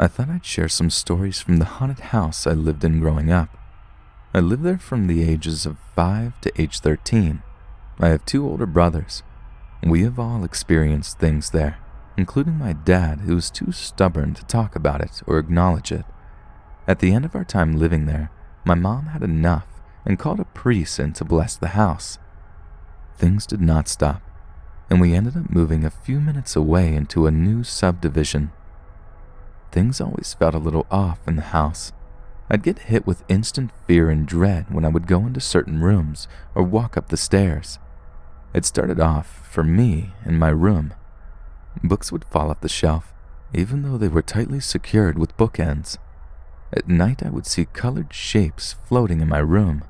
I thought I'd share some stories from the haunted house I lived in growing up. I lived there from the ages of 5 to age 13. I have 2 older brothers. We have all experienced things there, including my dad, who was too stubborn to talk about it or acknowledge it. At the end of our time living there, my mom had enough and called a priest in to bless the house. Things did not stop, and we ended up moving a few minutes away into a new subdivision. Things always felt a little off in the house. I'd get hit with instant fear and dread when I would go into certain rooms or walk up the stairs. It started off, for me, in my room. Books would fall off the shelf, even though they were tightly secured with bookends. At night, I would see colored shapes floating in my room.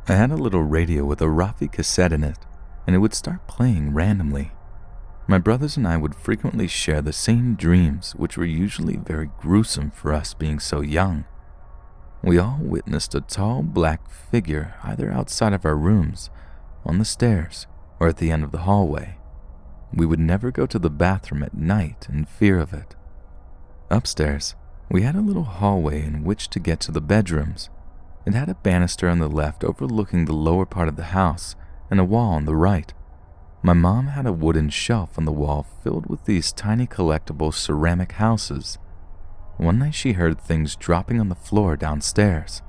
I had a little radio with a Rafi cassette in it, and it would start playing randomly. My brothers and I would frequently share the same dreams, which were usually very gruesome for us being so young. We all witnessed a tall black figure either outside of our rooms, on the stairs, or at the end of the hallway. We would never go to the bathroom at night in fear of it. Upstairs, we had a little hallway in which to get to the bedrooms. It had a banister on the left overlooking the lower part of the house and a wall on the right. My mom had a wooden shelf on the wall filled with these tiny collectible ceramic houses. One night she heard things dropping on the floor downstairs.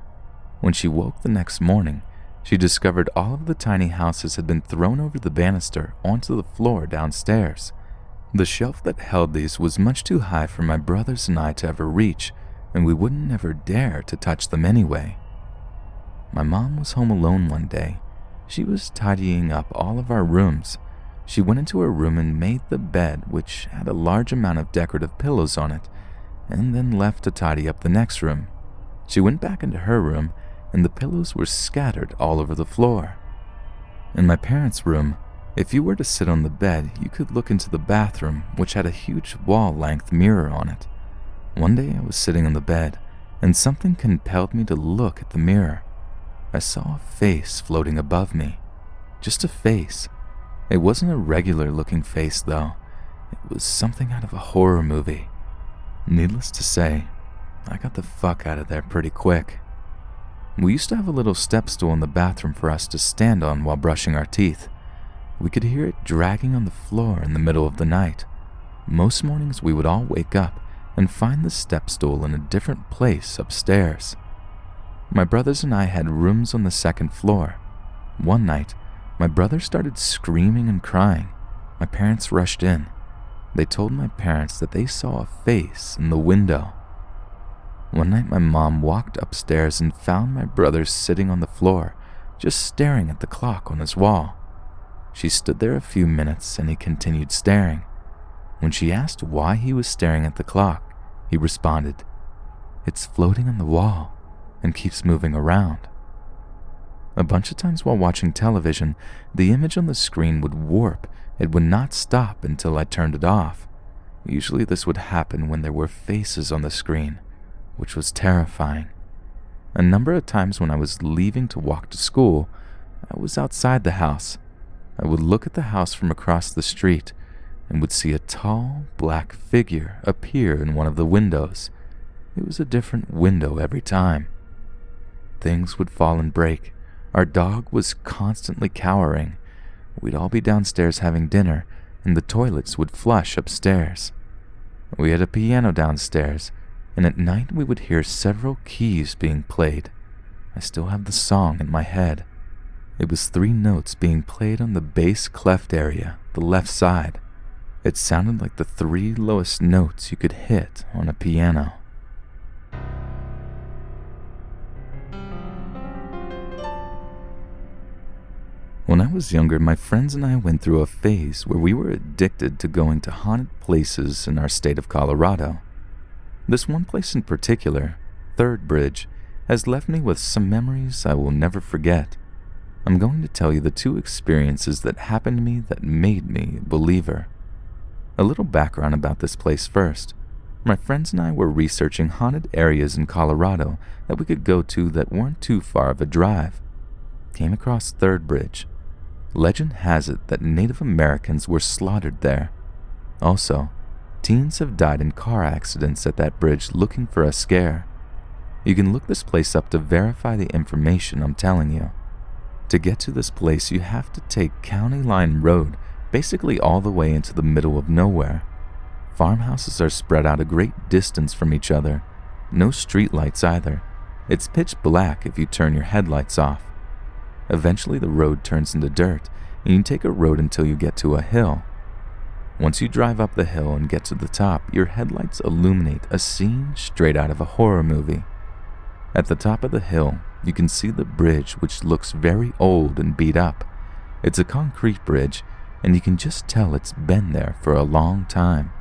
When she woke the next morning, she discovered all of the tiny houses had been thrown over the banister onto the floor downstairs. The shelf that held these was much too high for my brothers and I to ever reach, and we wouldn't ever dare to touch them anyway. My mom was home alone one day. She was tidying up all of our rooms. She went into her room and made the bed, which had a large amount of decorative pillows on it, and then left to tidy up the next room. She went back into her room, and the pillows were scattered all over the floor. In my parents' room, if you were to sit on the bed, you could look into the bathroom, which had a huge wall-length mirror on it. One day I was sitting on the bed, and something compelled me to look at the mirror. I saw a face floating above me. Just a face. It wasn't a regular-looking face, though. It was something out of a horror movie. Needless to say, I got the fuck out of there pretty quick. We used to have a little step stool in the bathroom for us to stand on while brushing our teeth. We could hear it dragging on the floor in the middle of the night. Most mornings we would all wake up and find the step stool in a different place upstairs. My brothers and I had rooms on the second floor. One night, my brother started screaming and crying. My parents rushed in. They told my parents that they saw a face in the window. One night my mom walked upstairs and found my brother sitting on the floor, just staring at the clock on his wall. She stood there a few minutes and he continued staring. When she asked why he was staring at the clock, he responded, "It's floating on the wall and keeps moving around." A bunch of times while watching television, the image on the screen would warp. It would not stop until I turned it off. Usually this would happen when there were faces on the screen, which was terrifying. A number of times when I was leaving to walk to school, I was outside the house. I would look at the house from across the street and would see a tall, black figure appear in one of the windows. It was a different window every time. Things would fall and break. Our dog was constantly cowering. We'd all be downstairs having dinner, and the toilets would flush upstairs. We had a piano downstairs, and at night we would hear several keys being played. I still have the song in my head. It was 3 notes being played on the bass clef area, the left side. It sounded like the 3 lowest notes you could hit on a piano. When I was younger, my friends and I went through a phase where we were addicted to going to haunted places in our state of Colorado. This one place in particular, Third Bridge, has left me with some memories I will never forget. I'm going to tell you the 2 experiences that happened to me that made me a believer. A little background about this place first. My friends and I were researching haunted areas in Colorado that we could go to that weren't too far of a drive. Came across Third Bridge. Legend has it that Native Americans were slaughtered there. Also, teens have died in car accidents at that bridge looking for a scare. You can look this place up to verify the information I'm telling you. To get to this place, you have to take County Line Road basically all the way into the middle of nowhere. Farmhouses are spread out a great distance from each other. No streetlights either. It's pitch black if you turn your headlights off. Eventually the road turns into dirt, and you take a road until you get to a hill. Once you drive up the hill and get to the top, your headlights illuminate a scene straight out of a horror movie. At the top of the hill, you can see the bridge, which looks very old and beat up. It's a concrete bridge, and you can just tell it's been there for a long time.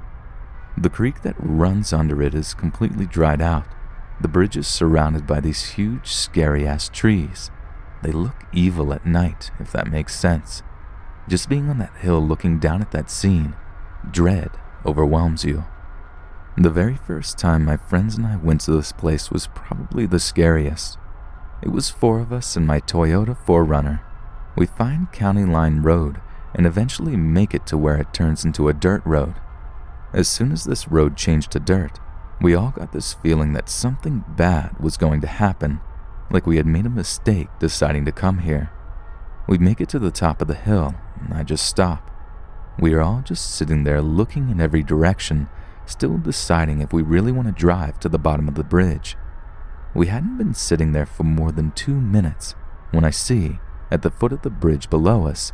The creek that runs under it is completely dried out. The bridge is surrounded by these huge, scary-ass trees. They look evil at night, if that makes sense. Just being on that hill looking down at that scene, dread overwhelms you. The very first time my friends and I went to this place was probably the scariest. It was 4 of us in my Toyota 4Runner. We find County Line Road and eventually make it to where it turns into a dirt road. As soon as this road changed to dirt, we all got this feeling that something bad was going to happen, like we had made a mistake deciding to come here. We make it to the top of the hill, and I just stop. We are all just sitting there looking in every direction, still deciding if we really want to drive to the bottom of the bridge. We hadn't been sitting there for more than 2 minutes when I see, at the foot of the bridge below us,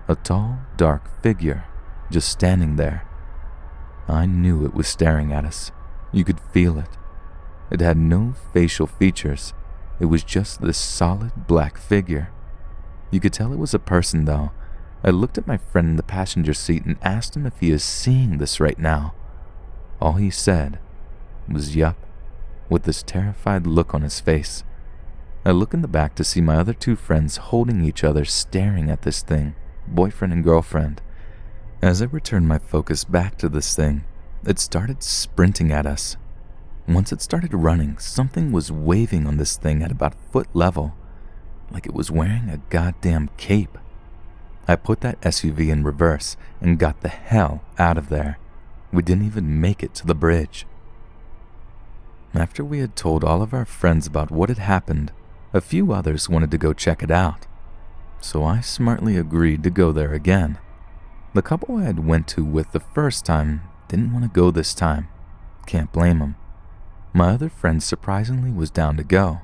a tall, dark figure just standing there. I knew it was staring at us. You could feel it. It had no facial features. It was just this solid black figure. You could tell it was a person, though. I looked at my friend in the passenger seat and asked him if he is seeing this right now. All he said was yup, with this terrified look on his face. I look in the back to see my other 2 friends holding each other, staring at this thing, boyfriend and girlfriend. As I returned my focus back to this thing, it started sprinting at us. Once it started running, something was waving on this thing at about foot level, like it was wearing a goddamn cape. I put that SUV in reverse and got the hell out of there. We didn't even make it to the bridge. After we had told all of our friends about what had happened, a few others wanted to go check it out. So I smartly agreed to go there again. The couple I had went to with the first time didn't want to go this time. Can't blame them. My other friend surprisingly was down to go.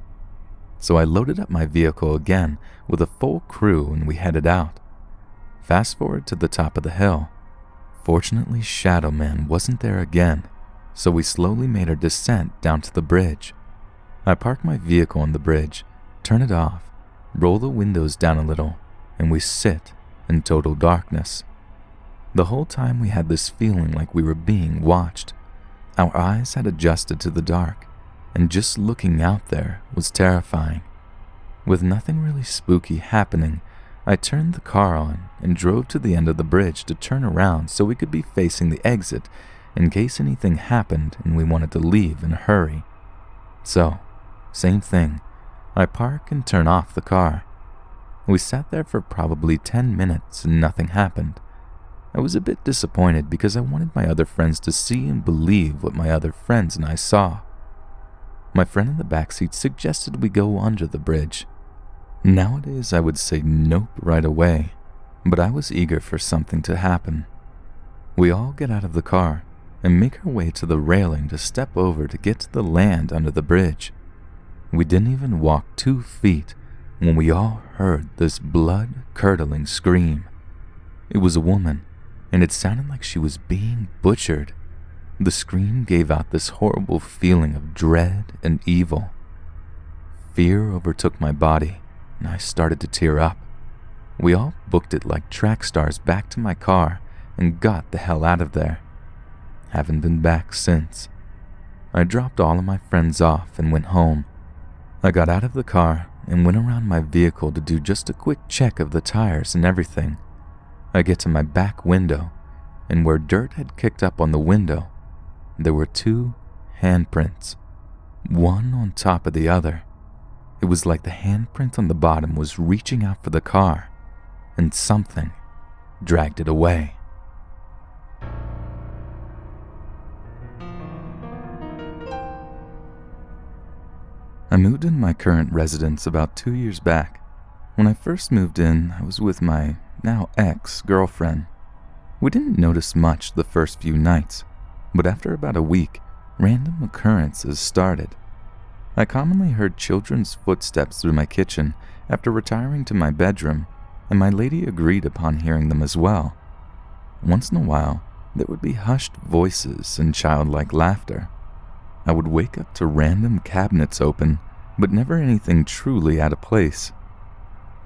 So I loaded up my vehicle again with a full crew and we headed out. Fast forward to the top of the hill. Fortunately, Shadow Man wasn't there again, so we slowly made our descent down to the bridge. I park my vehicle on the bridge, turn it off, roll the windows down a little, and we sit in total darkness. The whole time we had this feeling like we were being watched. Our eyes had adjusted to the dark, and just looking out there was terrifying. With nothing really spooky happening, I turned the car on and drove to the end of the bridge to turn around so we could be facing the exit in case anything happened and we wanted to leave in a hurry. So, same thing. I park and turn off the car. We sat there for probably 10 minutes and nothing happened. I was a bit disappointed because I wanted my other friends to see and believe what my other friends and I saw. My friend in the backseat suggested we go under the bridge. Nowadays I would say nope right away, but I was eager for something to happen. We all get out of the car and make our way to the railing to step over to get to the land under the bridge. We didn't even walk 2 feet when we all heard this blood-curdling scream. It was a woman, and it sounded like she was being butchered. The scream gave out this horrible feeling of dread and evil. Fear overtook my body, and I started to tear up. We all booked it like track stars back to my car and got the hell out of there. Haven't been back since. I dropped all of my friends off and went home. I got out of the car and went around my vehicle to do just a quick check of the tires and everything. I get to my back window, and where dirt had kicked up on the window, there were 2 handprints, one on top of the other. It was like the handprint on the bottom was reaching out for the car, and something dragged it away. I moved in my current residence about 2 years back. When I first moved in, I was with my now ex-girlfriend. We didn't notice much the first few nights, but after about a week, random occurrences started. I commonly heard children's footsteps through my kitchen after retiring to my bedroom, and my lady agreed upon hearing them as well. Once in a while, there would be hushed voices and childlike laughter. I would wake up to random cabinets open, but never anything truly out of place.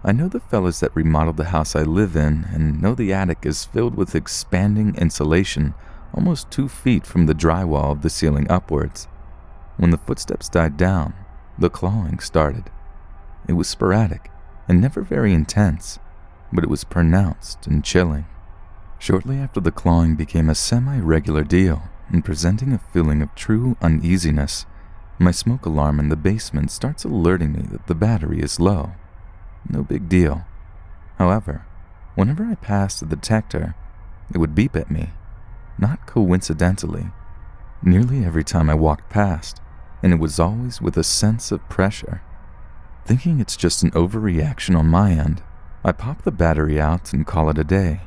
I know the fellas that remodeled the house I live in and know the attic is filled with expanding insulation almost 2 feet from the drywall of the ceiling upwards. When the footsteps died down, the clawing started. It was sporadic and never very intense, but it was pronounced and chilling. Shortly after, the clawing became a semi-regular deal and presenting a feeling of true uneasiness. My smoke alarm in the basement starts alerting me that the battery is low. No big deal. However, whenever I passed the detector, it would beep at me. Not coincidentally, nearly every time I walked past, and it was always with a sense of pressure. Thinking it's just an overreaction on my end, I pop the battery out and call it a day.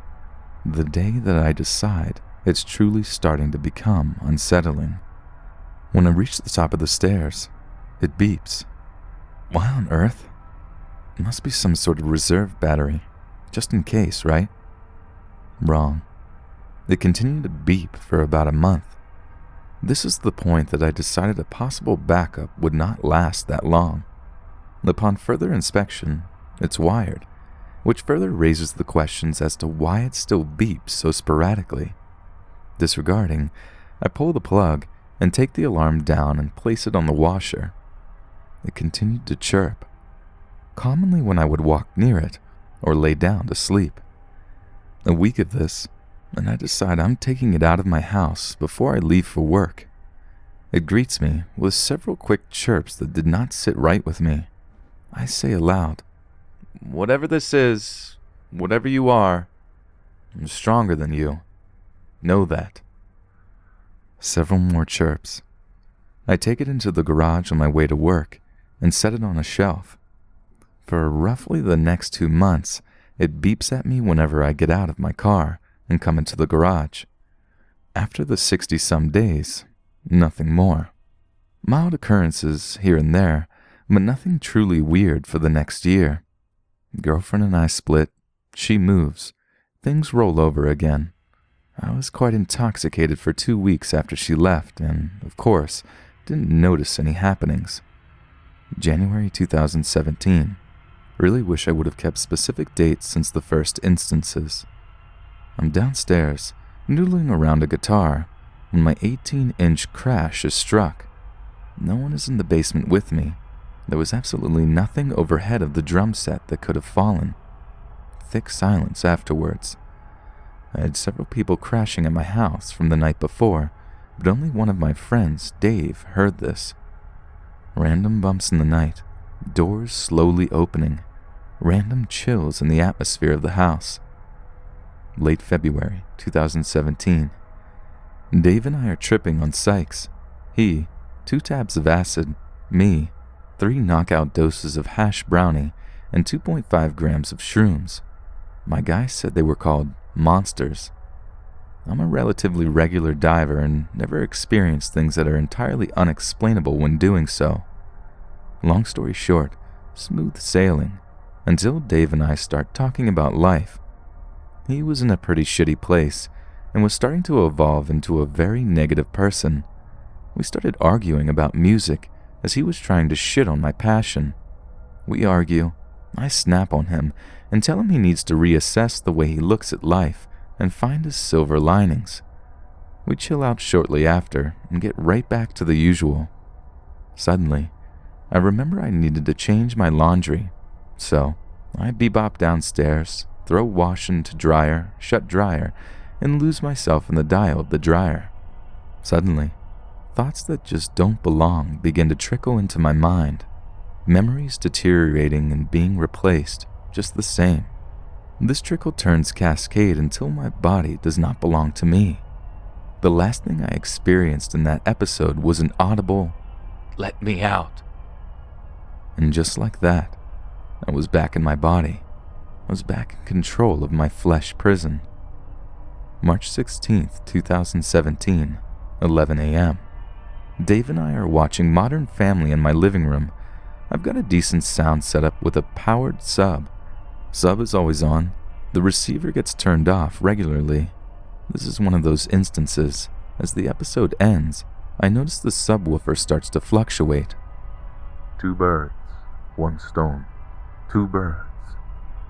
The day that I decide it's truly starting to become unsettling. When I reach the top of the stairs, it beeps. Why on earth? It must be some sort of reserve battery, just in case, right? Wrong. It continued to beep for about a month. This is the point that I decided a possible backup would not last that long. Upon further inspection, it's wired, which further raises the questions as to why it still beeps so sporadically. Disregarding, I pull the plug and take the alarm down and place it on the washer. It continued to chirp, commonly when I would walk near it or lay down to sleep. A week of this, and I decide I'm taking it out of my house before I leave for work. It greets me with several quick chirps that did not sit right with me. I say aloud, "Whatever this is, whatever you are, I'm stronger than you. Know that." Several more chirps. I take it into the garage on my way to work and set it on a shelf. For roughly the next 2 months, it beeps at me whenever I get out of my car and come into the garage. After the 60-some days, nothing more. Mild occurrences here and there, but nothing truly weird for the next year. Girlfriend and I split, she moves, things roll over again. I was quite intoxicated for 2 weeks after she left and, of course, didn't notice any happenings. January 2017. Really wish I would have kept specific dates since the first instances. I'm downstairs, noodling around a guitar, when my 18-inch crash is struck. No one is in the basement with me. There was absolutely nothing overhead of the drum set that could have fallen. Thick silence afterwards. I had several people crashing at my house from the night before, but only one of my friends, Dave, heard this. Random bumps in the night, doors slowly opening, random chills in the atmosphere of the house. Late February 2017. Dave and I are tripping on Sykes. He, 2 tabs of acid, me, 3 knockout doses of hash brownie, and 2.5 grams of shrooms. My guy said they were called monsters. I'm a relatively regular diver and never experienced things that are entirely unexplainable when doing so. Long story short, smooth sailing, until Dave and I start talking about life. He was in a pretty shitty place and was starting to evolve into a very negative person. We started arguing about music as he was trying to shit on my passion. We argue, I snap on him and tell him he needs to reassess the way he looks at life and find his silver linings. We chill out shortly after and get right back to the usual. Suddenly, I remember I needed to change my laundry, so I bebop downstairs, throw wash into dryer, shut dryer, and lose myself in the dial of the dryer. Suddenly, thoughts that just don't belong begin to trickle into my mind. Memories deteriorating and being replaced, just the same. This trickle turns cascade until my body does not belong to me. The last thing I experienced in that episode was an audible, "Let me out." And just like that, I was back in my body. I was back in control of my flesh prison. March 16th, 2017, 11 a.m. Dave and I are watching Modern Family in my living room. I've got a decent sound setup with a powered sub. Sub is always on. The receiver gets turned off regularly. This is one of those instances. As the episode ends, I notice the subwoofer starts to fluctuate. 2 birds, 1 stone. 2 birds,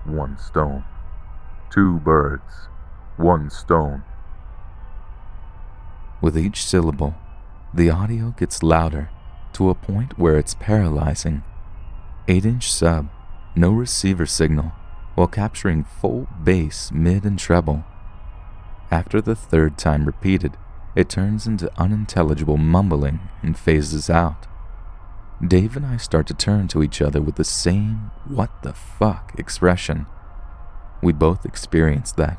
1 stone. 2 birds, 1 stone. With each syllable, the audio gets louder to a point where it's paralyzing. 8-inch sub, no receiver signal, while capturing full bass, mid, and treble. After the 3rd time repeated, it turns into unintelligible mumbling and phases out. Dave and I start to turn to each other with the same "what the fuck" expression. We both experienced that,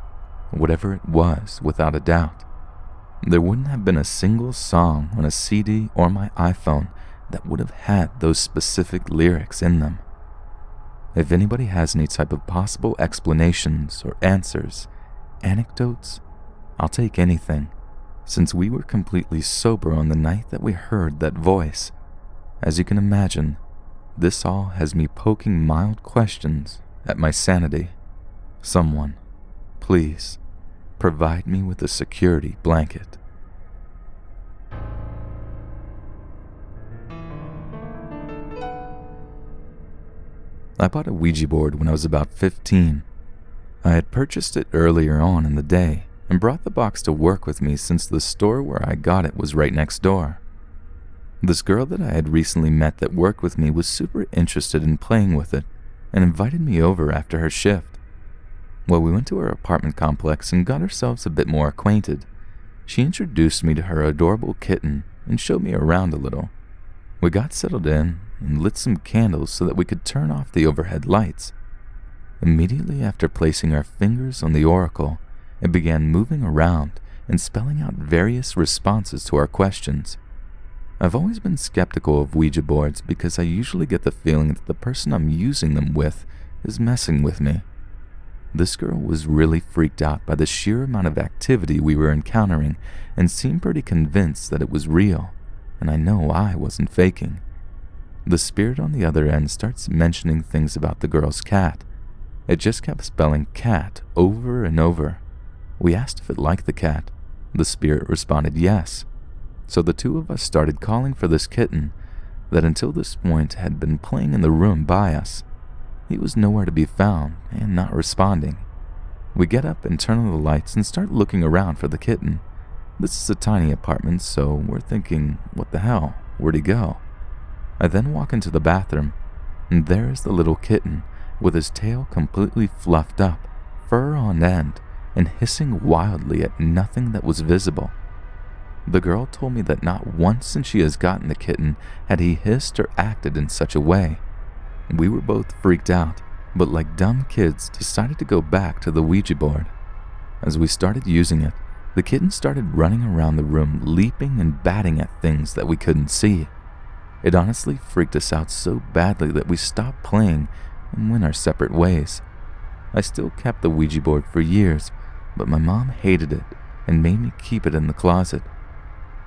whatever it was, without a doubt. There wouldn't have been a single song on a CD or my iPhone that would have had those specific lyrics in them. If anybody has any type of possible explanations or answers, anecdotes, I'll take anything, since we were completely sober on the night that we heard that voice. As you can imagine, this all has me poking mild questions at my sanity. Someone, please, provide me with a security blanket. I bought a Ouija board when I was about 15. I had purchased it earlier on in the day and brought the box to work with me since the store where I got it was right next door. This girl that I had recently met that worked with me was super interested in playing with it and invited me over after her shift. Well, we went to her apartment complex and got ourselves a bit more acquainted. She introduced me to her adorable kitten and showed me around a little. We got settled in and lit some candles so that we could turn off the overhead lights. Immediately after placing our fingers on the oracle, it began moving around and spelling out various responses to our questions. I've always been skeptical of Ouija boards because I usually get the feeling that the person I'm using them with is messing with me. This girl was really freaked out by the sheer amount of activity we were encountering and seemed pretty convinced that it was real, and I know I wasn't faking. The spirit on the other end starts mentioning things about the girl's cat. It just kept spelling cat over and over. We asked if it liked the cat. The spirit responded yes. So the two of us started calling for this kitten that until this point had been playing in the room by us. He was nowhere to be found and not responding. We get up and turn on the lights and start looking around for the kitten. This is a tiny apartment, so we're thinking, what the hell, where'd he go? I then walk into the bathroom, and there is the little kitten with his tail completely fluffed up, fur on end, and hissing wildly at nothing that was visible. The girl told me that not once since she has gotten the kitten had he hissed or acted in such a way. We were both freaked out, but like dumb kids decided to go back to the Ouija board. As we started using it, the kitten started running around the room, leaping and batting at things that we couldn't see. It honestly freaked us out so badly that we stopped playing and went our separate ways. I still kept the Ouija board for years, but my mom hated it and made me keep it in the closet.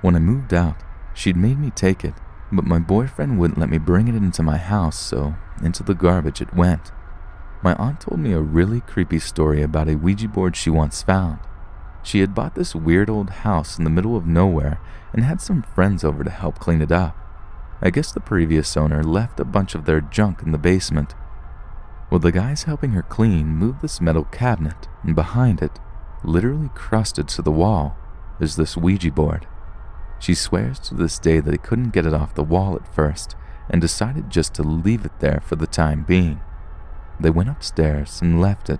When I moved out, she'd made me take it, but my boyfriend wouldn't let me bring it into my house, so into the garbage it went. My aunt told me a really creepy story about a Ouija board she once found. She had bought this weird old house in the middle of nowhere and had some friends over to help clean it up. I guess the previous owner left a bunch of their junk in the basement. Well, the guys helping her clean moved this metal cabinet, and behind it, literally crusted to the wall, is this Ouija board. She swears to this day that he couldn't get it off the wall at first and decided just to leave it there for the time being. They went upstairs and left it.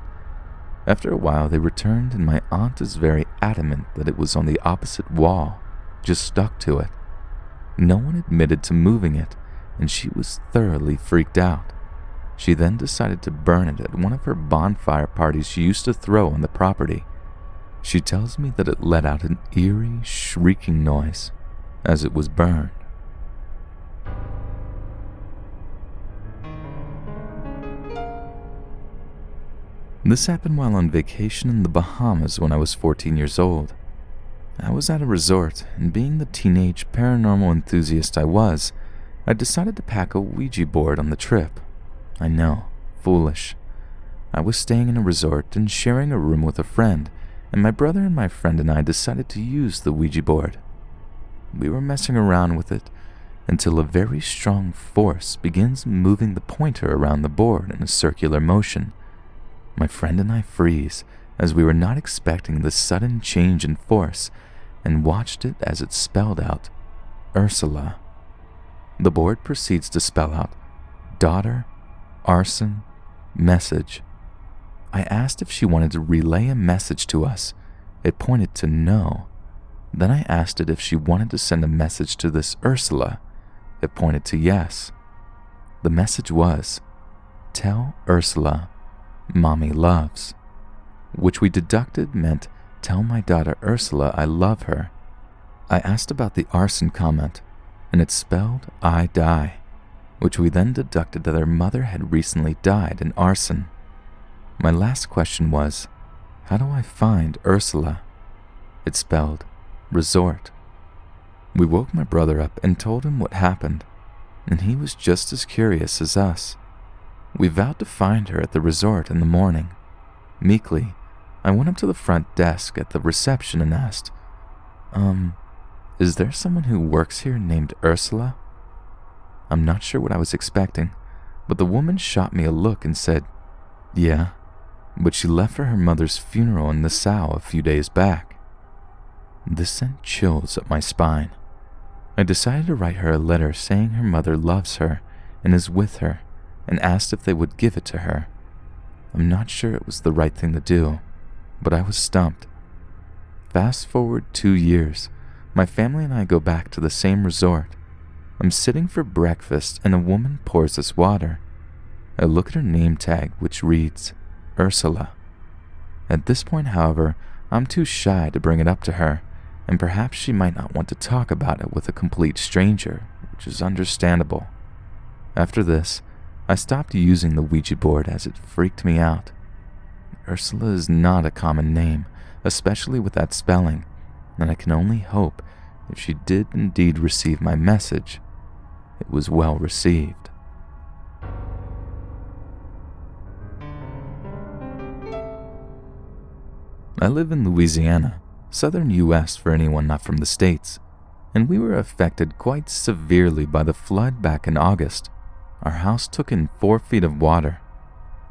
After a while they returned and my aunt is very adamant that it was on the opposite wall, just stuck to it. No one admitted to moving it and she was thoroughly freaked out. She then decided to burn it at one of her bonfire parties she used to throw on the property. She tells me that it let out an eerie, shrieking noise as it was burned. This happened while on vacation in the Bahamas when I was 14 years old. I was at a resort, and being the teenage paranormal enthusiast I decided to pack a Ouija board on the trip. I know, foolish. I was staying in a resort and sharing a room with a friend, and my brother and my friend and I decided to use the Ouija board. We were messing around with it until a very strong force begins moving the pointer around the board in a circular motion. My friend and I freeze as we were not expecting the sudden change in force and watched it as it spelled out Ursula. The board proceeds to spell out daughter, arson, message. I asked if she wanted to relay a message to us. It pointed to no. Then I asked it if she wanted to send a message to this Ursula. It pointed to yes. The message was, tell Ursula, Mommy loves, which we deducted meant tell my daughter Ursula I love her. I asked about the arson comment, and it spelled I die, which we then deducted that her mother had recently died in arson. My last question was, how do I find Ursula? It spelled resort. We woke my brother up and told him what happened, and he was just as curious as us. We vowed to find her at the resort in the morning. Meekly, I went up to the front desk at the reception and asked, is there someone who works here named Ursula? I'm not sure what I was expecting, but the woman shot me a look and said, yeah, but she left for her mother's funeral in Nassau a few days back. This sent chills up my spine. I decided to write her a letter saying her mother loves her and is with her, and asked if they would give it to her. I'm not sure it was the right thing to do, but I was stumped. Fast forward 2 years, my family and I go back to the same resort. I'm sitting for breakfast and a woman pours us water. I look at her name tag, which reads Ursula. At this point, however, I'm too shy to bring it up to her, and perhaps she might not want to talk about it with a complete stranger, which is understandable. After this, I stopped using the Ouija board as it freaked me out. Ursula is not a common name, especially with that spelling, and I can only hope if she did indeed receive my message, it was well received. I live in Louisiana, southern U.S. for anyone not from the States, and we were affected quite severely by the flood back in August. Our house took in 4 feet of water.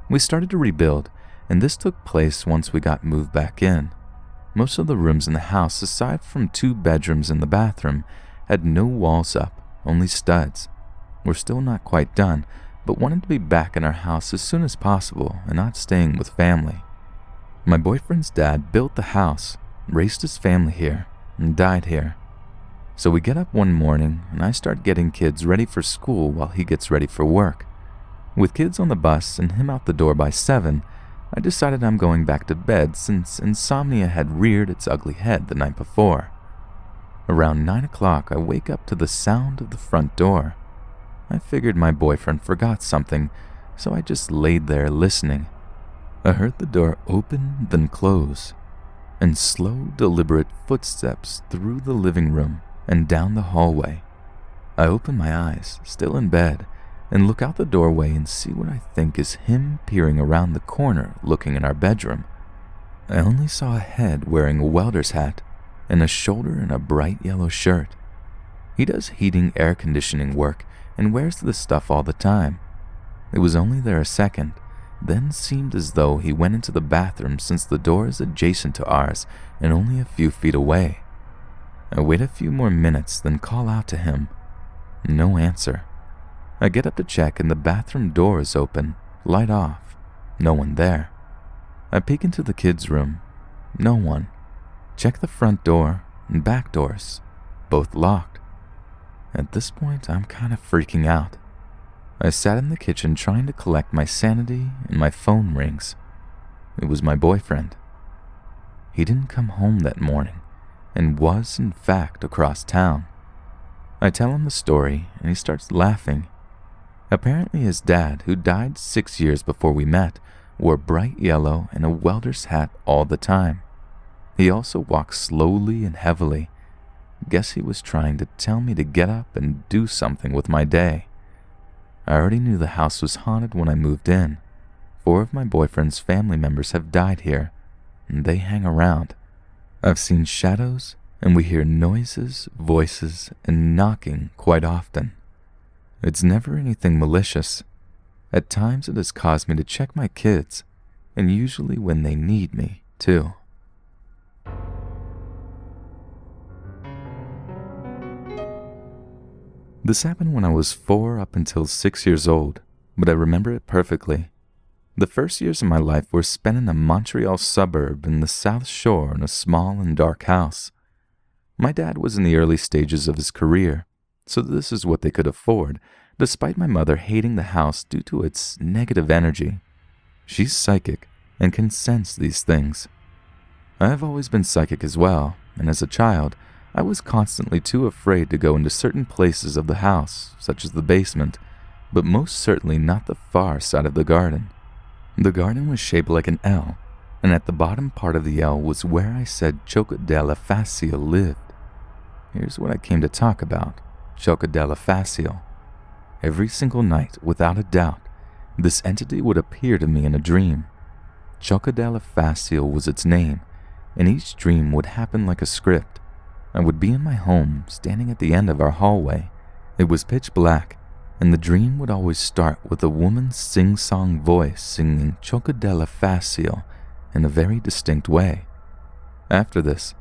We started to rebuild, and this took place once we got moved back in. Most of the rooms in the house, aside from 2 bedrooms and the bathroom, had no walls up, only studs. We're still not quite done, but wanted to be back in our house as soon as possible and not staying with family. My boyfriend's dad built the house, raised his family here, and died here. So we get up one morning and I start getting kids ready for school while he gets ready for work. With kids on the bus and him out the door by 7, I decided I'm going back to bed since insomnia had reared its ugly head the night before. Around 9 o'clock, I wake up to the sound of the front door. I figured my boyfriend forgot something, so I just laid there listening. I heard the door open, then close, and slow, deliberate footsteps through the living room and down the hallway. I open my eyes, still in bed, and look out the doorway and see what I think is him peering around the corner looking in our bedroom. I only saw a head wearing a welder's hat and a shoulder in a bright yellow shirt. He does heating air conditioning work and wears this stuff all the time. It was only there a second, then seemed as though he went into the bathroom since the door is adjacent to ours and only a few feet away. I wait a few more minutes, then call out to him. No answer. I get up to check and the bathroom door is open, light off. No one there. I peek into the kids' room. No one. Check the front door and back doors. Both locked. At this point, I'm kind of freaking out. I sat in the kitchen trying to collect my sanity and my phone rings. It was my boyfriend. He didn't come home that morning and was, in fact, across town. I tell him the story and he starts laughing. Apparently his dad, who died 6 years before we met, wore bright yellow and a welder's hat all the time. He also walked slowly and heavily. Guess he was trying to tell me to get up and do something with my day. I already knew the house was haunted when I moved in. 4 of my boyfriend's family members have died here, and they hang around. I've seen shadows, and we hear noises, voices, and knocking quite often. It's never anything malicious. At times it has caused me to check my kids, and usually when they need me, too. This happened when I was 4 up until 6 years old, but I remember it perfectly. The first years of my life were spent in a Montreal suburb in the South Shore in a small and dark house. My dad was in the early stages of his career, so this is what they could afford, despite my mother hating the house due to its negative energy. She's psychic and can sense these things. I have always been psychic as well, and as a child, I was constantly too afraid to go into certain places of the house, such as the basement, but most certainly not the far side of the garden. The garden was shaped like an L, and at the bottom part of the L was where I said Choca della Facile lived. Here's what I came to talk about, Choca della Facile. Every single night, without a doubt, this entity would appear to me in a dream. Choca della Facile was its name, and each dream would happen like a script. I would be in my home, standing at the end of our hallway. It was pitch black, and the dream would always start with a woman's sing-song voice singing Choca della Facile in a very distinct way. After this,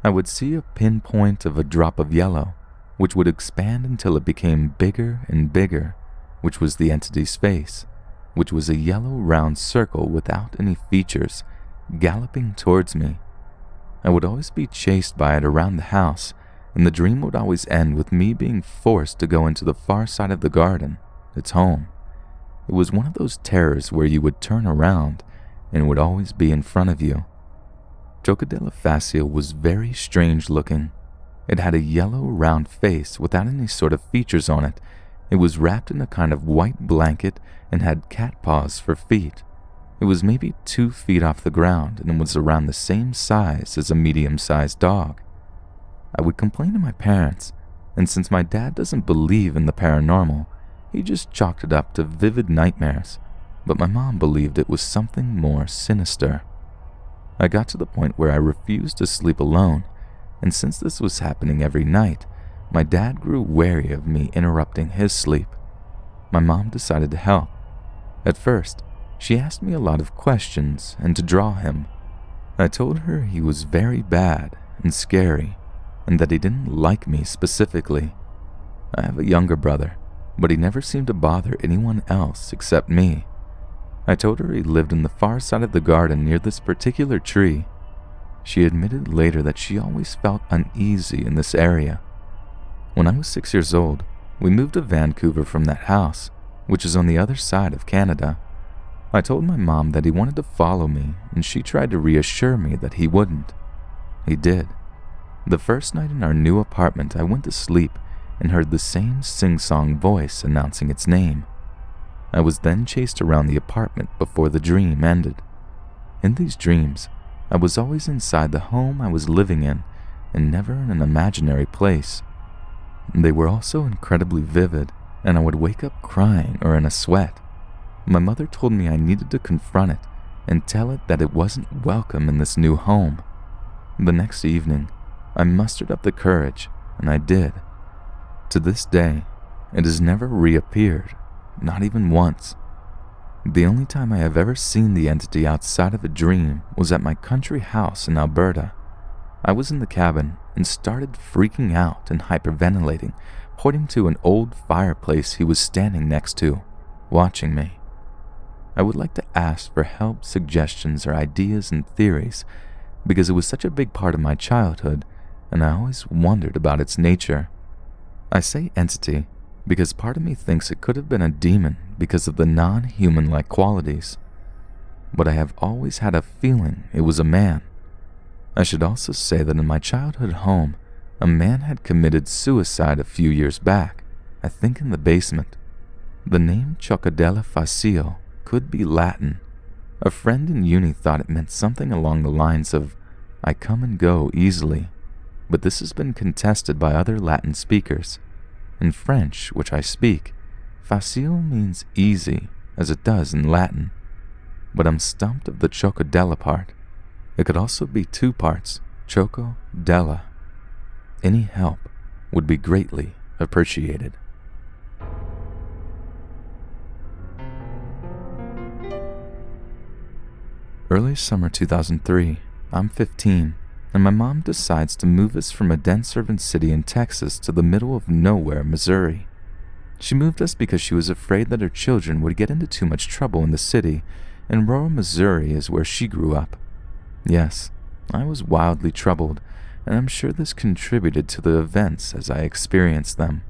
I would see a pinpoint of a drop of yellow, which would expand until it became bigger and bigger, which was the entity's face, which was a yellow round circle without any features, galloping towards me. I would always be chased by it around the house, and the dream would always end with me being forced to go into the far side of the garden, its home. It was one of those terrors where you would turn around, and it would always be in front of you. Choca della Facile was very strange looking. It had a yellow round face without any sort of features on it. It was wrapped in a kind of white blanket and had cat paws for feet. It was maybe 2 feet off the ground and was around the same size as a medium-sized dog. I would complain to my parents, and since my dad doesn't believe in the paranormal, he just chalked it up to vivid nightmares, but my mom believed it was something more sinister. I got to the point where I refused to sleep alone, and since this was happening every night, my dad grew wary of me interrupting his sleep. My mom decided to help. At first, she asked me a lot of questions and to draw him. I told her he was very bad and scary, and that he didn't like me specifically. I have a younger brother, but he never seemed to bother anyone else except me. I told her he lived in the far side of the garden near this particular tree. She admitted later that she always felt uneasy in this area. When I was 6 years old, we moved to Vancouver from that house, which is on the other side of Canada. I told my mom that he wanted to follow me, and she tried to reassure me that he wouldn't. He did. The first night in our new apartment, I went to sleep and heard the same sing-song voice announcing its name. I was then chased around the apartment before the dream ended. In these dreams, I was always inside the home I was living in and never in an imaginary place. They were also incredibly vivid, and I would wake up crying or in a sweat. My mother told me I needed to confront it and tell it that it wasn't welcome in this new home. The next evening, I mustered up the courage, and I did. To this day, it has never reappeared, not even once. The only time I have ever seen the entity outside of a dream was at my country house in Alberta. I was in the cabin and started freaking out and hyperventilating, pointing to an old fireplace he was standing next to, watching me. I would like to ask for help, suggestions, or ideas and theories, because it was such a big part of my childhood, and I always wondered about its nature. I say entity because part of me thinks it could have been a demon because of the non-human-like qualities, but I have always had a feeling it was a man. I should also say that in my childhood home, a man had committed suicide a few years back, I think in the basement. The name Choca della Facile could be Latin, A friend in uni thought it meant something along the lines of, "I come and go easily," but this has been contested by other Latin speakers. In French, which I speak, facile means easy, as it does in Latin. But I'm stumped of the chocodella part. It could also be two parts, choco-della. Any help would be greatly appreciated. Early summer 2003, I'm 15, and my mom decides to move us from a dense urban city in Texas to the middle of nowhere, Missouri. She moved us because she was afraid that her children would get into too much trouble in the city, and rural Missouri is where she grew up. Yes, I was wildly troubled, and I'm sure this contributed to the events as I experienced them.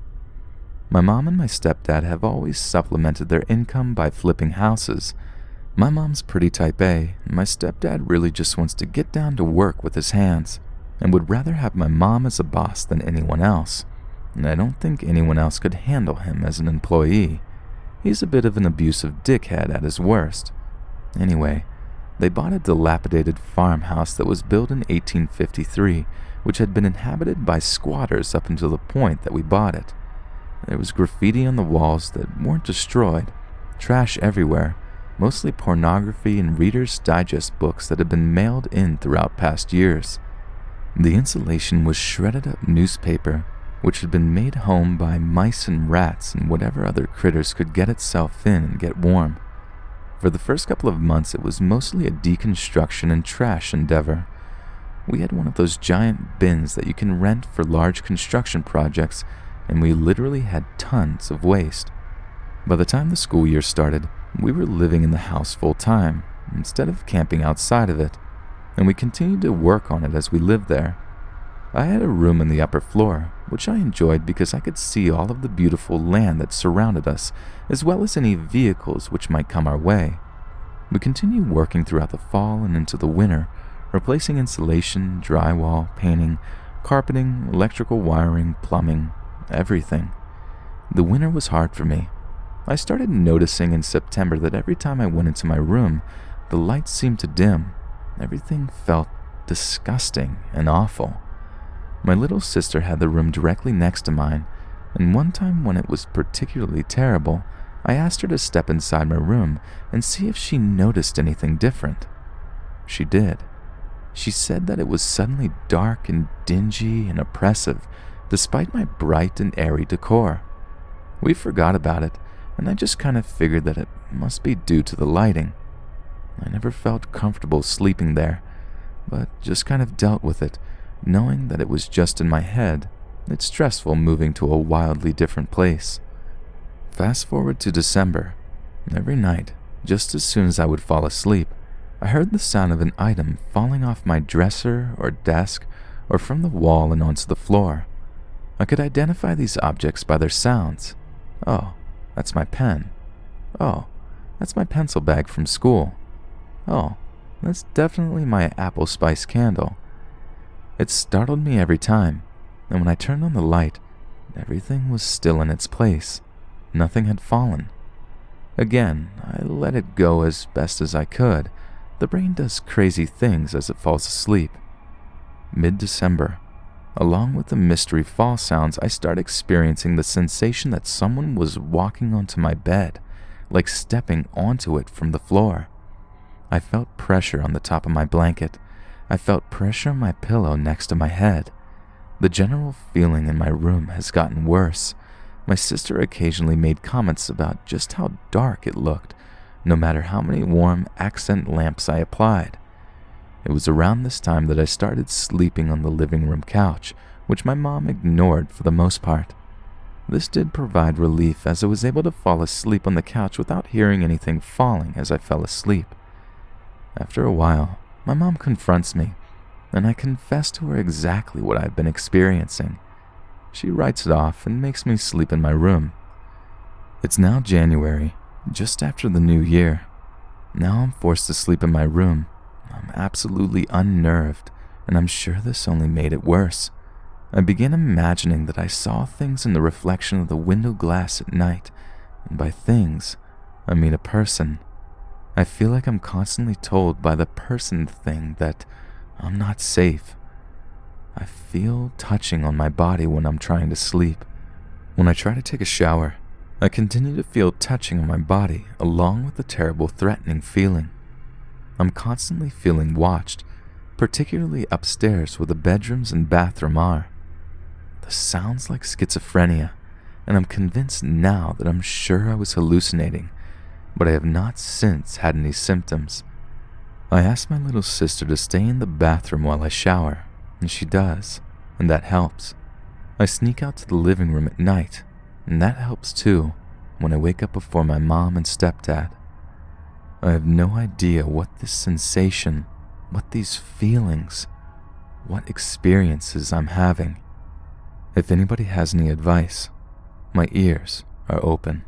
My mom and my stepdad have always supplemented their income by flipping houses. My mom's pretty type A, and my stepdad really just wants to get down to work with his hands, and would rather have my mom as a boss than anyone else, and I don't think anyone else could handle him as an employee. He's a bit of an abusive dickhead at his worst. Anyway, they bought a dilapidated farmhouse that was built in 1853, which had been inhabited by squatters up until the point that we bought it. There was graffiti on the walls that weren't destroyed, trash everywhere, mostly pornography and Reader's Digest books that had been mailed in throughout past years. The insulation was shredded up newspaper, which had been made home by mice and rats and whatever other critters could get itself in and get warm. For the first couple of months, it was mostly a deconstruction and trash endeavor. We had one of those giant bins that you can rent for large construction projects, and we literally had tons of waste. By the time the school year started, we were living in the house full time, instead of camping outside of it, and we continued to work on it as we lived there. I had a room in the upper floor, which I enjoyed because I could see all of the beautiful land that surrounded us, as well as any vehicles which might come our way. We continued working throughout the fall and into the winter, replacing insulation, drywall, painting, carpeting, electrical wiring, plumbing, everything. The winter was hard for me. I started noticing in September that every time I went into my room, the lights seemed to dim. Everything felt disgusting and awful. My little sister had the room directly next to mine, and one time when it was particularly terrible, I asked her to step inside my room and see if she noticed anything different. She did. She said that it was suddenly dark and dingy and oppressive, despite my bright and airy decor. We forgot about it, and I just kind of figured that it must be due to the lighting. I never felt comfortable sleeping there, but just kind of dealt with it, knowing that it was just in my head. It's stressful moving to a wildly different place. Fast forward to December. Every night, just as soon as I would fall asleep, I heard the sound of an item falling off my dresser or desk or from the wall and onto the floor. I could identify these objects by their sounds. Oh, that's my pen. Oh, that's my pencil bag from school. Oh, that's definitely my apple spice candle. It startled me every time, and when I turned on the light, everything was still in its place. Nothing had fallen. Again, I let it go as best as I could. The brain does crazy things as it falls asleep. Mid-December, along with the mystery fall sounds, I start experiencing the sensation that someone was walking onto my bed, like stepping onto it from the floor. I felt pressure on the top of my blanket. I felt pressure on my pillow next to my head. The general feeling in my room has gotten worse. My sister occasionally made comments about just how dark it looked, no matter how many warm accent lamps I applied. It was around this time that I started sleeping on the living room couch, which my mom ignored for the most part. This did provide relief, as I was able to fall asleep on the couch without hearing anything falling as I fell asleep. After a while, my mom confronts me, and I confess to her exactly what I've been experiencing. She writes it off and makes me sleep in my room. It's now January, just after the new year. Now I'm forced to sleep in my room. I'm absolutely unnerved, and I'm sure this only made it worse. I begin imagining that I saw things in the reflection of the window glass at night, and by things, I mean a person. I feel like I'm constantly told by the person thing that I'm not safe. I feel touching on my body when I'm trying to sleep. When I try to take a shower, I continue to feel touching on my body along with a terrible threatening feeling. I'm constantly feeling watched, particularly upstairs where the bedrooms and bathroom are. This sounds like schizophrenia, and I'm convinced now that I'm sure I was hallucinating, but I have not since had any symptoms. I asked my little sister to stay in the bathroom while I shower, and she does, and that helps. I sneak out to the living room at night, and that helps too, when I wake up before my mom and stepdad. I have no idea what this sensation, what these feelings, what experiences I'm having. If anybody has any advice, my ears are open.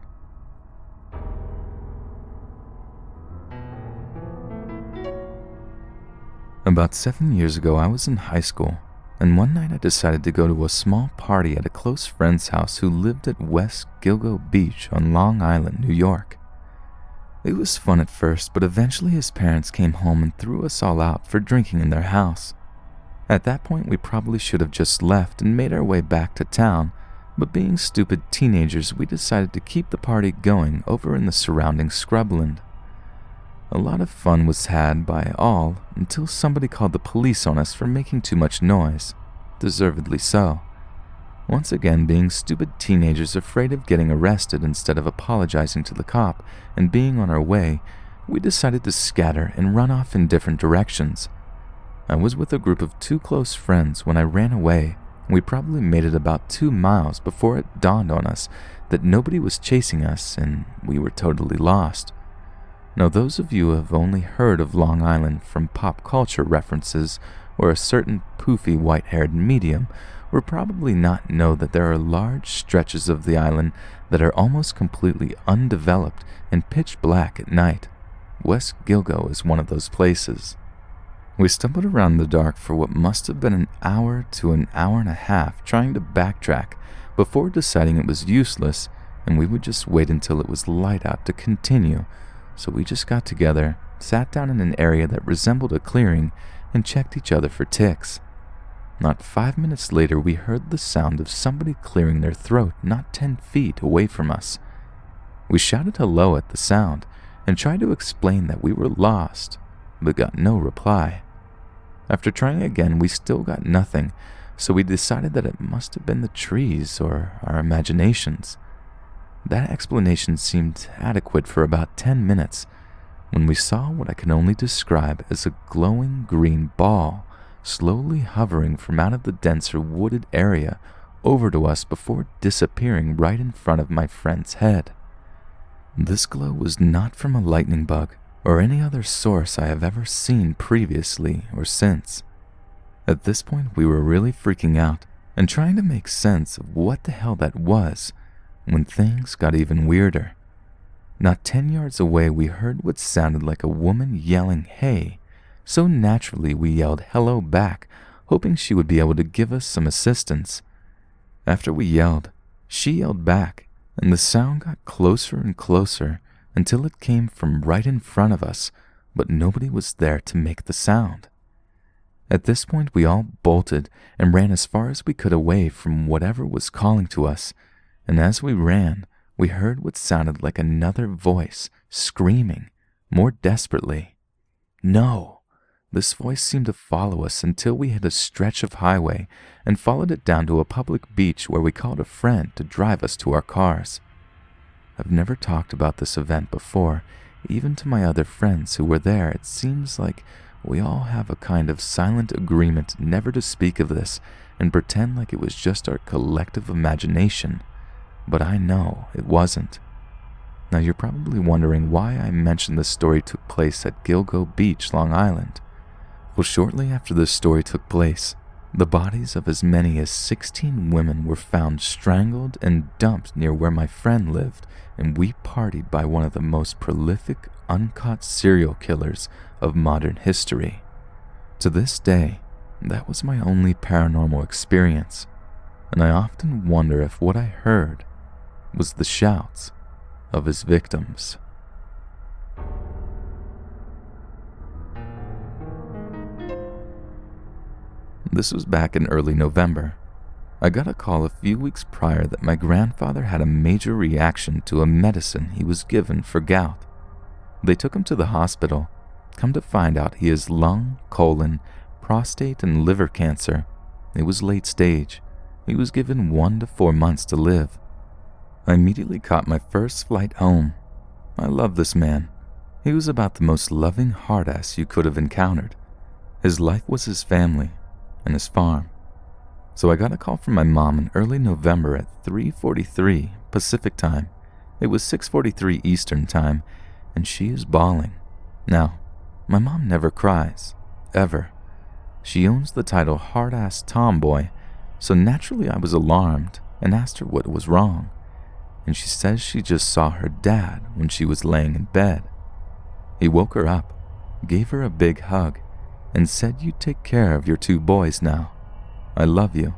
About 7 years ago, I was in high school, and one night I decided to go to a small party at a close friend's house who lived at West Gilgo Beach on Long Island, New York. It was fun at first, but eventually his parents came home and threw us all out for drinking in their house. At that point, we probably should have just left and made our way back to town, but being stupid teenagers, we decided to keep the party going over in the surrounding scrubland. A lot of fun was had by all until somebody called the police on us for making too much noise, deservedly so. Once again, being stupid teenagers afraid of getting arrested instead of apologizing to the cop and being on our way, we decided to scatter and run off in different directions. I was with a group of 2 close friends when I ran away. We probably made it about 2 miles before it dawned on us that nobody was chasing us and we were totally lost. Now, those of you who have only heard of Long Island from pop culture references or a certain poofy white-haired medium will probably not know that there are large stretches of the island that are almost completely undeveloped and pitch black at night. West Gilgo is one of those places. We stumbled around in the dark for what must have been an hour to an hour and a half trying to backtrack before deciding it was useless and we would just wait until it was light out to continue. So we just got together, sat down in an area that resembled a clearing, and checked each other for ticks. Not 5 minutes later, we heard the sound of somebody clearing their throat not 10 feet away from us. We shouted hello at the sound and tried to explain that we were lost, but got no reply. After trying again, we still got nothing, so we decided that it must have been the trees or our imaginations. That explanation seemed adequate for about 10 minutes when we saw what I can only describe as a glowing green ball slowly hovering from out of the denser wooded area over to us before disappearing right in front of my friend's head. This glow was not from a lightning bug or any other source I have ever seen previously or since. At this point, we were really freaking out and trying to make sense of what the hell that was when things got even weirder. Not 10 yards away, we heard what sounded like a woman yelling, "Hey!" So naturally, we yelled hello back, hoping she would be able to give us some assistance. After we yelled, she yelled back, and the sound got closer and closer until it came from right in front of us, but nobody was there to make the sound. At this point, we all bolted and ran as far as we could away from whatever was calling to us, and as we ran, we heard what sounded like another voice screaming, more desperately. No! This voice seemed to follow us until we hit a stretch of highway and followed it down to a public beach where we called a friend to drive us to our cars. I've never talked about this event before, even to my other friends who were there. It seems like we all have a kind of silent agreement never to speak of this and pretend like it was just our collective imagination. But I know it wasn't. Now you're probably wondering why I mentioned this story took place at Gilgo Beach, Long Island. Well, shortly after this story took place, the bodies of as many as 16 women were found strangled and dumped near where my friend lived, and we partied by one of the most prolific, uncaught serial killers of modern history. To this day, that was my only paranormal experience, and I often wonder if what I heard was the shouts of his victims. This was back in early November. I got a call a few weeks prior that my grandfather had a major reaction to a medicine he was given for gout. They took him to the hospital. Come to find out he has lung, colon, prostate, and liver cancer. It was late stage. He was given 1 to 4 months to live. I immediately caught my first flight home. I love this man. He was about the most loving hard-ass you could have encountered. His life was his family and his farm. So I got a call from my mom in early November at 3:43 Pacific time. It was 6:43 Eastern time, and she is bawling. Now, my mom never cries, ever. She owns the title hard-ass tomboy, so naturally I was alarmed and asked her what was wrong. And she says she just saw her dad when she was laying in bed. He woke her up, gave her a big hug, and said, "You take care of your 2 boys now. I love you."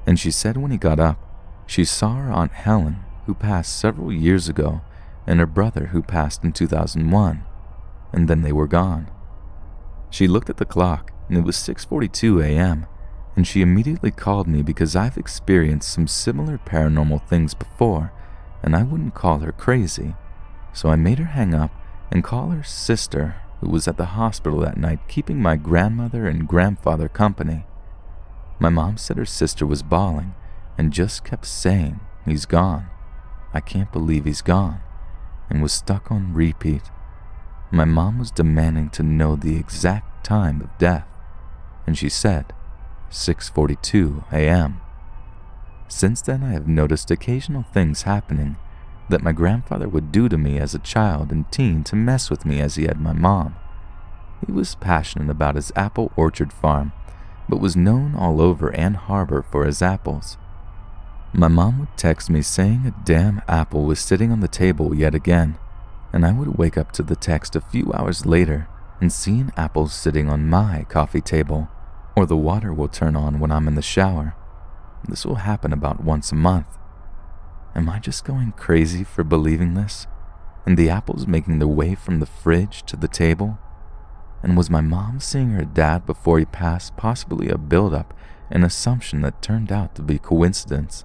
And she said when he got up, she saw her Aunt Helen, who passed several years ago, and her brother who passed in 2001, and then they were gone. She looked at the clock, and it was 6:42 a.m., and she immediately called me because I've experienced some similar paranormal things before, and I wouldn't call her crazy. So I made her hang up and call her sister, who was at the hospital that night keeping my grandmother and grandfather company. My mom said her sister was bawling and just kept saying, "He's gone. I can't believe he's gone," and was stuck on repeat. My mom was demanding to know the exact time of death, and she said 6:42 a.m. Since then, I have noticed occasional things happening that my grandfather would do to me as a child and teen to mess with me as he had my mom. He was passionate about his apple orchard farm, but was known all over Ann Harbor for his apples. My mom would text me saying a damn apple was sitting on the table yet again, and I would wake up to the text a few hours later and see an apple sitting on my coffee table, or the water will turn on when I'm in the shower. This will happen about once a month. Am I just going crazy for believing this? And the apples making their way from the fridge to the table? And was my mom seeing her dad before he passed possibly a build-up, an assumption that turned out to be coincidence?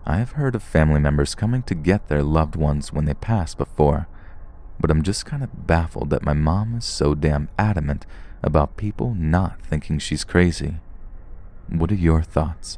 I have heard of family members coming to get their loved ones when they pass before, but I'm just kind of baffled that my mom is so damn adamant about people not thinking she's crazy. What are your thoughts?